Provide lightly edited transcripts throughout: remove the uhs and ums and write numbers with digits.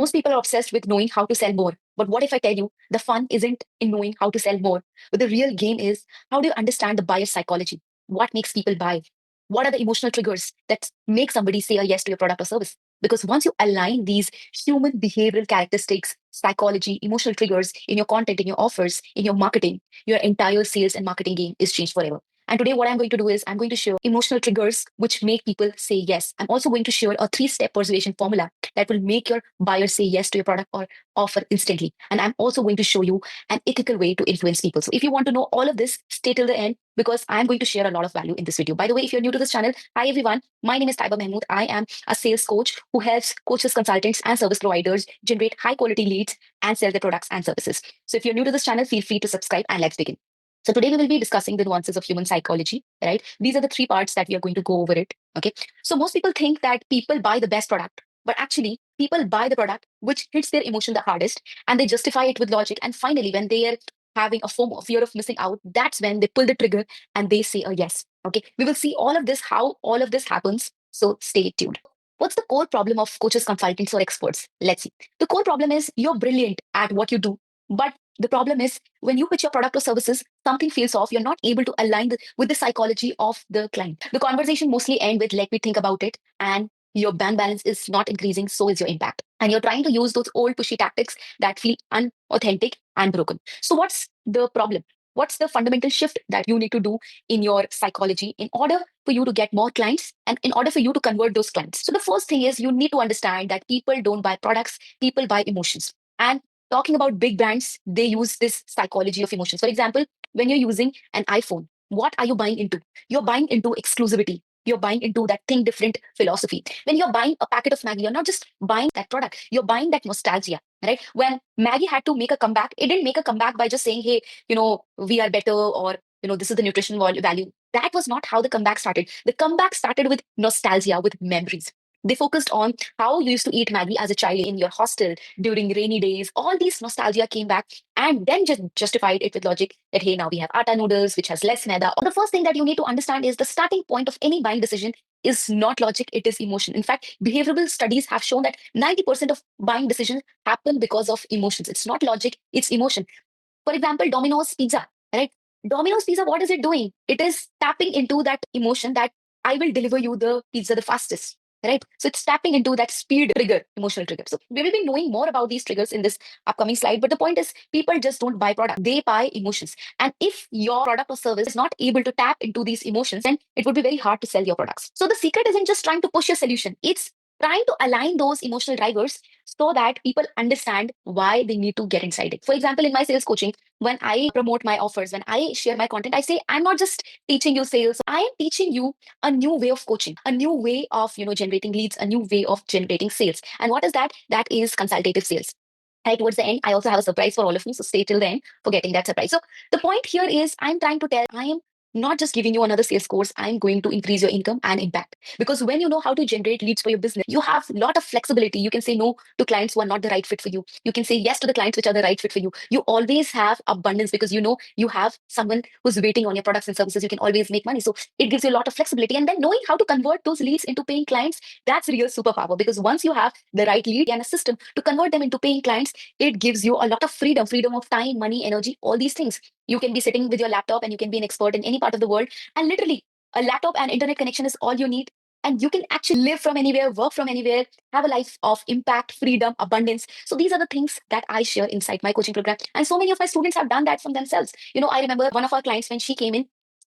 Most people are obsessed with knowing how to sell more. But what if I tell you the fun isn't in knowing how to sell more, but the real game is how do you understand the buyer psychology? What makes people buy? What are the emotional triggers that make somebody say a yes to your product or service? Because once you align these human behavioral characteristics, psychology, emotional triggers in your content, in your offers, in your marketing, your entire sales and marketing game is changed forever. And today, what I'm going to do is I'm going to share emotional triggers which make people say yes. I'm also going to share a three-step persuasion formula that will make your buyer say yes to your product or offer instantly. And I'm also going to show you an ethical way to influence people. So if you want to know all of this, stay till the end because I'm going to share a lot of value in this video. By the way, if you're new to this channel, hi everyone. My name is Taiba Mahmood. I am a sales coach who helps coaches, consultants, and service providers generate high quality leads and sell their products and services. So if you're new to this channel, feel free to subscribe and let's begin. So today we will be discussing the nuances of human psychology, right? These are the three parts that we are going to go over it. Okay. So most people think that people buy the best product, but actually people buy the product which hits their emotion the hardest and they justify it with logic. And finally, when they are having a FOMO, fear of missing out, that's when they pull the trigger and they say a yes. Okay. We will see all of this, how all of this happens. So stay tuned. What's the core problem of coaches, consultants, or experts? Let's see. The core problem is you're brilliant at what you do, but the problem is when you pitch your product or services, something feels off. You're not able to align with the psychology of the client. The conversation mostly end with, let me think about it. And your bank balance is not increasing, so is your impact. And you're trying to use those old pushy tactics that feel unauthentic and broken. So what's the problem? What's the fundamental shift that you need to do in your psychology in order for you to get more clients and in order for you to convert those clients? So the first thing is you need to understand that people don't buy products, people buy emotions. And talking about big brands, they use this psychology of emotions. For example, when you're using an iPhone, what are you buying into? You're buying into exclusivity. You're buying into that think different philosophy. When you're buying a packet of Maggie, you're not just buying that product, you're buying that nostalgia, right? When Maggie had to make a comeback, it didn't make a comeback by just saying, hey, we are better or, this is the nutrition value. That was not how the comeback started. The comeback started with nostalgia, with memories. They focused on how you used to eat Maggie as a child in your hostel during rainy days. All these nostalgia came back and then just justified it with logic that, hey, now we have atta noodles, which has less maida. The first thing that you need to understand is the starting point of any buying decision is not logic, it is emotion. In fact, behavioral studies have shown that 90% of buying decisions happen because of emotions. It's not logic, it's emotion. For example, Domino's Pizza, right? Domino's Pizza, what is it doing? It is tapping into that emotion that I will deliver you the pizza the fastest, right? So it's tapping into that speed trigger, emotional trigger. So we will be knowing more about these triggers in this upcoming slide. But the point is, people just don't buy product, they buy emotions. And if your product or service is not able to tap into these emotions, then it would be very hard to sell your products. So the secret isn't just trying to push your solution, it's trying to align those emotional drivers so that people understand why they need to get inside it. For example, in my sales coaching, when I promote my offers, when I share my content, I say, I'm not just teaching you sales. I am teaching you a new way of coaching, a new way of, generating leads, a new way of generating sales. And what is that? That is consultative sales. Right towards the end, I also have a surprise for all of you. So stay till the end for getting that surprise. So the point here is I'm trying to tell I am not just giving you another sales course. I'm going to increase your income and impact. Because when you know how to generate leads for your business, you have a lot of flexibility. You can say no to clients who are not the right fit for you. You can say yes to the clients which are the right fit for you. You always have abundance because you know you have someone who's waiting on your products and services. You can always make money. So it gives you a lot of flexibility. And then knowing how to convert those leads into paying clients, that's real superpower. Because once you have the right lead and a system to convert them into paying clients, it gives you a lot of freedom of time, money, energy, all these things. You can be sitting with your laptop and you can be an expert in any part of the world. And literally, a laptop and internet connection is all you need. And you can actually live from anywhere, work from anywhere, have a life of impact, freedom, abundance. So these are the things that I share inside my coaching program. And so many of my students have done that from themselves. I remember one of our clients when she came in,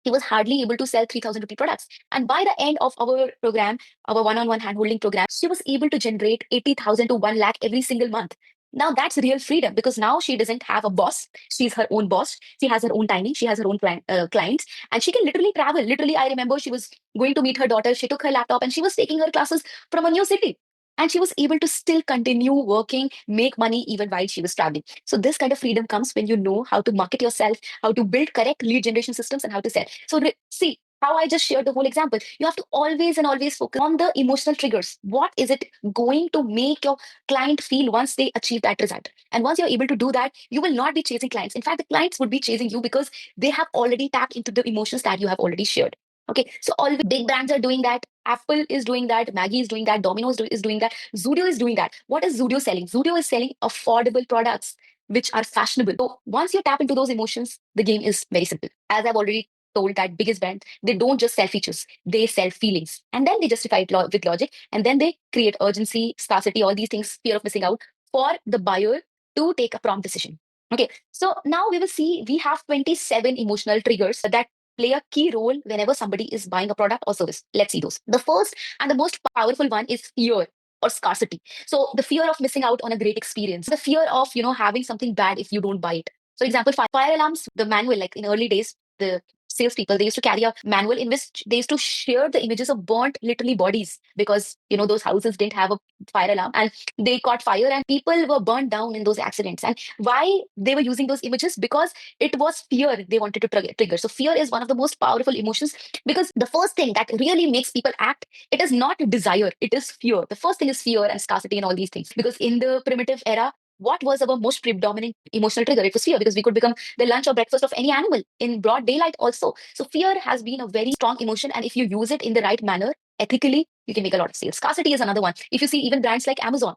he was hardly able to sell 3,000 rupee products. And by the end of our program, our one-on-one hand-holding program, she was able to generate 80,000 to 1 lakh every single month. Now that's real freedom because now she doesn't have a boss. She's her own boss. She has her own timing. She has her own clients and she can literally travel. Literally, I remember she was going to meet her daughter. She took her laptop and she was taking her classes from a new city. And she was able to still continue working, make money even while she was traveling. So this kind of freedom comes when you know how to market yourself, how to build correct lead generation systems and how to sell. So see how I just shared the whole example. You have to always and always focus on the emotional triggers. What is it going to make your client feel once they achieve that result? And once you're able to do that, you will not be chasing clients. In fact, the clients would be chasing you because they have already tapped into the emotions that you have already shared. Okay, so all the big brands are doing that. Apple is doing that, Maggie is doing that, is doing that, Zudio is doing that. What is Zudio selling? Zudio is selling affordable products which are fashionable. So once you tap into those emotions, the game is very simple. As I've already told, that biggest brand, they don't just sell features, they sell feelings. And then they justify it with logic. And then they create urgency, scarcity, all these things, fear of missing out for the buyer to take a prompt decision. Okay, so now we will see we have 27 emotional triggers that play a key role whenever somebody is buying a product or service. Let's see those. The first and the most powerful one is fear or scarcity. So the fear of missing out on a great experience, the fear of having something bad if you don't buy it. For example, fire alarms, the manual, like in early days, the salespeople, they used to carry a manual in which they used to share the images of burnt literally bodies, because those houses didn't have a fire alarm and they caught fire and people were burned down in those accidents. And why they were using those images? Because it was fear they wanted to trigger. So fear is one of the most powerful emotions, because the first thing that really makes people act, it is not desire, it is fear. The first thing is fear and scarcity and all these things. Because in the primitive era, what was our most predominant emotional trigger? It was fear, because we could become the lunch or breakfast of any animal in broad daylight also. So fear has been a very strong emotion, and if you use it in the right manner, ethically, you can make a lot of sales. Scarcity is another one. If you see even brands like Amazon,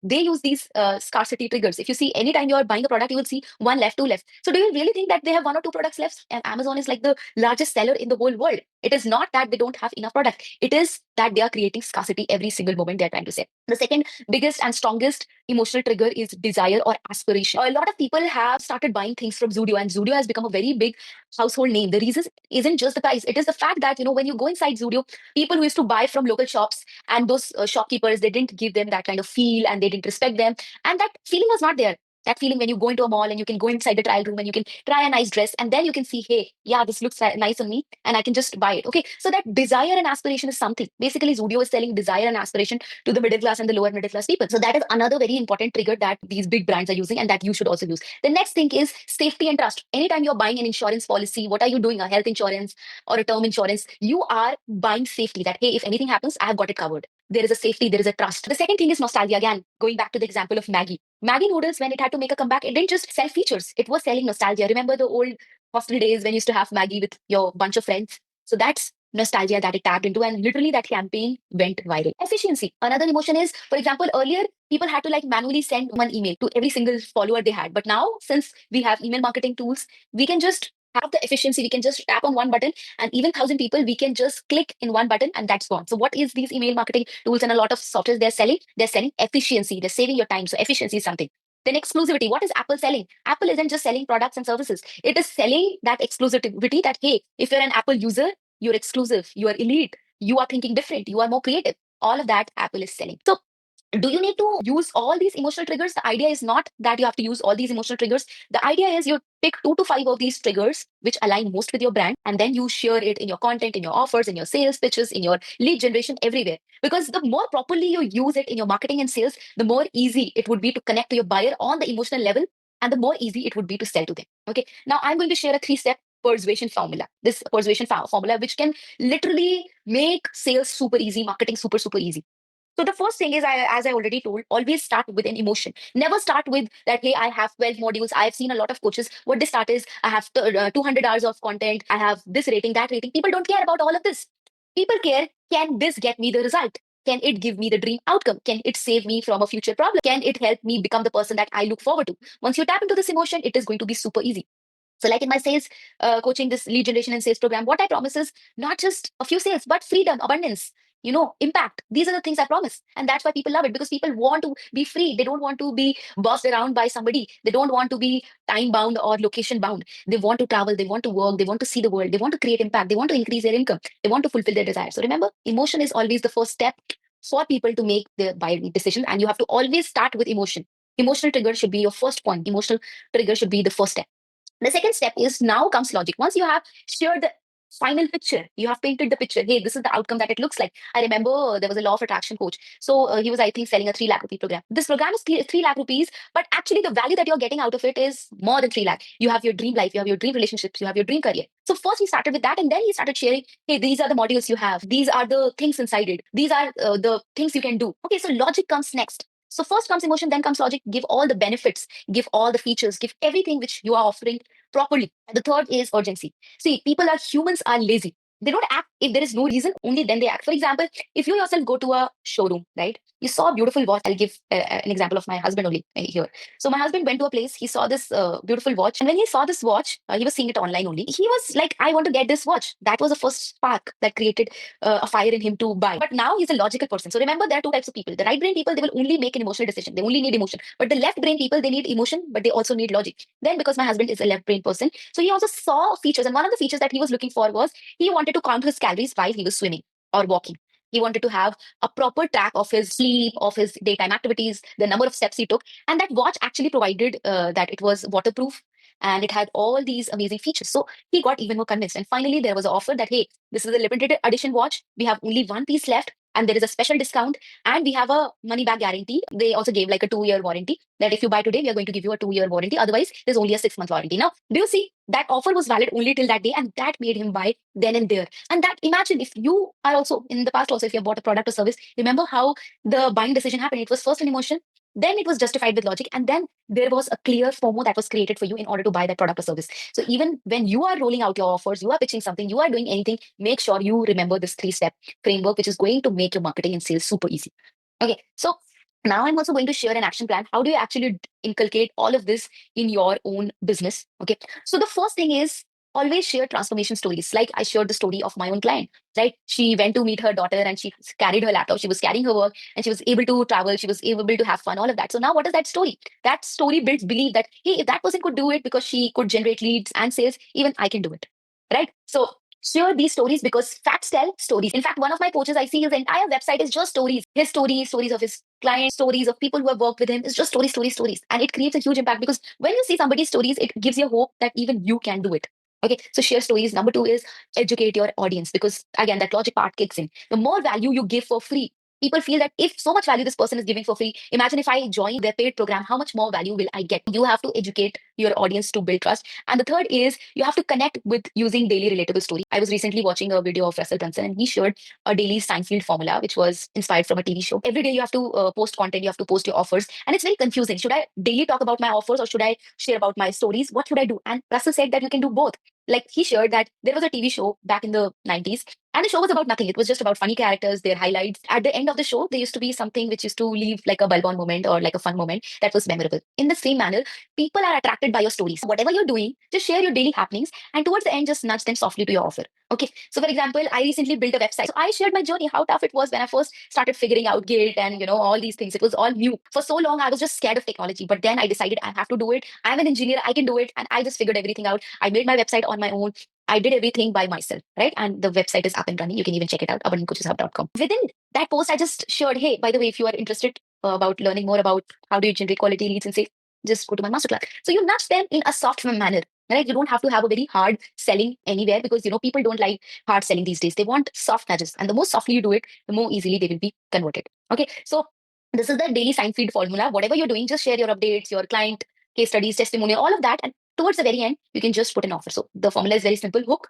they use these scarcity triggers. If you see, anytime you are buying a product, you will see one left, two left. So do you really think that they have one or two products left? And Amazon is like the largest seller in the whole world. It is not that they don't have enough product. It is that they are creating scarcity every single moment they're trying to sell. The second biggest and strongest emotional trigger is desire or aspiration. A lot of people have started buying things from Zudio, and Zudio has become a very big household name. The reason isn't just the price. It is the fact that, when you go inside Zudio, people who used to buy from local shops, and those shopkeepers, they didn't give them that kind of feel and they didn't respect them. And that feeling was not there. That feeling when you go into a mall and you can go inside the trial room and you can try a nice dress, and then you can see, hey, yeah, this looks nice on me and I can just buy it. Okay. So that desire and aspiration is something. Basically, Zudio is selling desire and aspiration to the middle class and the lower middle class people. So that is another very important trigger that these big brands are using and that you should also use. The next thing is safety and trust. Anytime you're buying an insurance policy, what are you doing? A health insurance or a term insurance, you are buying safety, that, hey, if anything happens, I have got it covered. There is a safety, there is a trust. The second thing is nostalgia. Again, going back to the example of Maggie. Maggie noodles, when it had to make a comeback, it didn't just sell features, it was selling nostalgia. Remember the old hostel days when you used to have Maggie with your bunch of friends? So that's nostalgia that it tapped into, and literally that campaign went viral. Efficiency. Another emotion is, for example, earlier people had to like manually send one email to every single follower they had. But now, since we have email marketing tools, we can just have the efficiency. We can just tap on one button, and even 1,000 people, we can just click in one button and that's gone. So what is these email marketing tools and a lot of softwares they're selling? They're selling efficiency. They're saving your time. So efficiency is something. Then exclusivity. What is Apple selling? Apple isn't just selling products and services. It is selling that exclusivity, that, hey, if you're an Apple user, you're exclusive, you are elite, you are thinking different, you are more creative. All of that Apple is selling. So do you need to use all these emotional triggers? The idea is not that you have to use all these emotional triggers. The idea is you pick 2 to 5 of these triggers which align most with your brand, and then you share it in your content, in your offers, in your sales pitches, in your lead generation, everywhere. Because the more properly you use it in your marketing and sales, the more easy it would be to connect to your buyer on the emotional level, and the more easy it would be to sell to them. Okay. Now I'm going to share a 3-step persuasion formula. This persuasion formula, which can literally make sales super easy, marketing super, super easy. So the first thing is, as I already told, always start with an emotion. Never start with that, hey, I have 12 modules. I've seen a lot of coaches. What they start is, I have 200 hours of content. I have this rating, that rating. People don't care about all of this. People care, can this get me the result? Can it give me the dream outcome? Can it save me from a future problem? Can it help me become the person that I look forward to? Once you tap into this emotion, it is going to be super easy. So, like in my sales coaching, this lead generation and sales program, what I promise is not just a few sales, but freedom, abundance, impact. These are the things I promise. And that's why people love it, because people want to be free. They don't want to be bossed around by somebody. They don't want to be time bound or location bound. They want to travel. They want to work. They want to see the world. They want to create impact. They want to increase their income. They want to fulfill their desires. So remember, emotion is always the first step for people to make their buying decision. And you have to always start with emotion. Emotional trigger should be your first point. Emotional trigger should be the first step. The second step is, now comes logic. Once you have shared the final picture, you have painted the picture. Hey, this is the outcome that it looks like. I remember there was a law of attraction coach. So he was, I think, selling a 3 lakh rupee program. This program is 3 lakh rupees, but actually the value that you're getting out of it is more than 3 lakh. You have your dream life, you have your dream relationships, you have your dream career. So first he started with that, and then he started sharing, hey, these are the modules you have. These are the things inside it. These are the things you can do. Okay, so logic comes next. So first comes emotion, then comes logic. Give all the benefits, give all the features, give everything which you are offering properly. And the third is urgency. See, people are humans are lazy. They don't act if there is no reason, only then they act. For example, if you yourself go to a showroom, right? You saw a beautiful watch. I'll give an example of my husband only here. So my husband went to a place, he saw this beautiful watch. And when he saw this watch, he was seeing it online only. He was like, I want to get this watch. That was the first spark that created a fire in him to buy. But now he's a logical person. So remember, there are two types of people. The right brain people, they will only make an emotional decision. They only need emotion. But the left brain people, they need emotion, but they also need logic. Then because my husband is a left brain person, so he also saw features. And one of the features that he was looking for was he wanted to count his calories while he was swimming or walking. He wanted to have a proper track of his sleep, of his daytime activities, the number of steps he took. And that watch actually provided that it was waterproof and it had all these amazing features. So he got even more convinced. And finally, there was an offer that, hey, this is a limited edition watch. We have only one piece left and there is a special discount and we have a money back guarantee. They also gave like a 2-year warranty that if you buy today, we are going to give you a 2-year warranty. Otherwise, there's only a 6-month warranty. Now, do you see that offer was valid only till that day and that made him buy then and there. And that imagine if you are also in the past also, if you have bought a product or service, remember how the buying decision happened. It was first an emotion, then it was justified with logic, and then there was a clear FOMO that was created for you in order to buy that product or service. So even when you are rolling out your offers, you are pitching something, you are doing anything, make sure you remember this 3-step framework, which is going to make your marketing and sales super easy. Okay, so now I'm also going to share an action plan. How do you actually inculcate all of this in your own business? Okay, so the first thing is always share transformation stories. Like I shared the story of my own client, right? She went to meet her daughter and she carried her laptop, she was carrying her work, and she was able to travel, she was able to have fun, all of that. So now what is that story? That story builds belief that, hey, if that person could do it because she could generate leads and sales, even I can do it, right? So share these stories because facts tell stories. In fact, one of my coaches, I see his entire website is just stories. His stories, stories of his clients, stories of people who have worked with him. It's just stories, stories, stories. And it creates a huge impact because when you see somebody's stories, it gives you hope that even you can do it. Okay, so share stories. Number two is educate your audience because again, that logic part kicks in. The more value you give for free, people feel that if so much value this person is giving for free, imagine if I join their paid program, how much more value will I get? You have to educate your audience to build trust. And the third is you have to connect with using daily relatable stories. I was recently watching a video of Russell Brunson and he shared a daily Seinfeld formula, which was inspired from a TV show. Every day you have to post content, you have to post your offers. And it's very confusing. Should I daily talk about my offers or should I share about my stories? What should I do? And Russell said that you can do both. Like he shared that there was a TV show back in the 90s and the show was about nothing. It was just about funny characters, their highlights. At the end of the show, there used to be something which used to leave like a bulb on moment or like a fun moment that was memorable. In the same manner, people are attracted by your stories. Whatever you're doing, just share your daily happenings and towards the end, just nudge them softly to your offer. Okay. So, for example, I recently built a website. So, I shared my journey, how tough it was when I first started figuring out Git and, all these things. It was all new. For so long, I was just scared of technology. But then I decided I have to do it. I'm an engineer, I can do it. And I just figured everything out. I made my website on my own. I did everything by myself, right? And the website is up and running. You can even check it out, abundantcoacheshub.com. Within that post, I just shared, hey, by the way, if you are interested about learning more about how do you generate quality leads and say, just go to my masterclass. So you nudge them in a soft manner, right? You don't have to have a very hard selling anywhere because, people don't like hard selling these days. They want soft nudges. And the more softly you do it, the more easily they will be converted. Okay. So this is the daily Seinfeld formula. Whatever you're doing, just share your updates, your client case studies, testimonial, all of that. And towards the very end, you can just put an offer. So the formula is very simple: hook,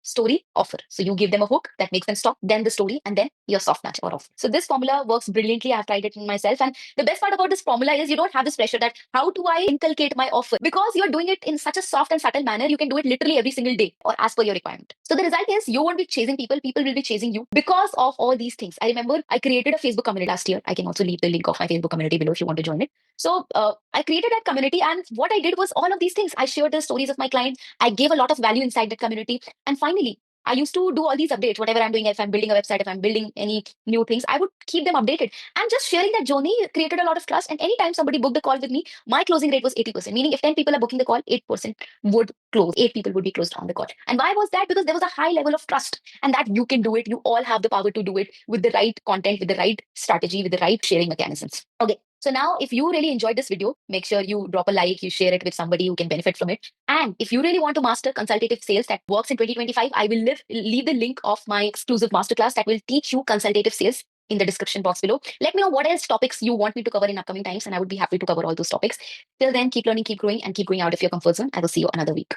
story, offer. So you give them a hook that makes them stop, then the story, and then your soft nudge or offer. So this formula works brilliantly. I've tried it in myself. And the best part about this formula is you don't have this pressure that how do I inculcate my offer? Because you're doing it in such a soft and subtle manner, you can do it literally every single day or as per your requirement. So the result is you won't be chasing people, people will be chasing you because of all these things. I remember I created a Facebook community last year. I can also leave the link of my Facebook community below if you want to join it. So I created that community and what I did was all of these things. I shared the stories of my clients. I gave a lot of value inside that community. And finally, I used to do all these updates, whatever I'm doing. If I'm building a website, if I'm building any new things, I would keep them updated. And just sharing that journey created a lot of trust. And anytime somebody booked the call with me, my closing rate was 80%, meaning if 10 people are booking the call, 8% would close. 8 people would be closed on the call. And why was that? Because there was a high level of trust and that you can do it. You all have the power to do it with the right content, with the right strategy, with the right sharing mechanisms. Okay. So now, if you really enjoyed this video, make sure you drop a like, you share it with somebody who can benefit from it. And if you really want to master consultative sales that works in 2025, I will leave the link of my exclusive masterclass that will teach you consultative sales in the description box below. Let me know what else topics you want me to cover in upcoming times, and I would be happy to cover all those topics. Till then, keep learning, keep growing, and keep going out of your comfort zone. I will see you another week.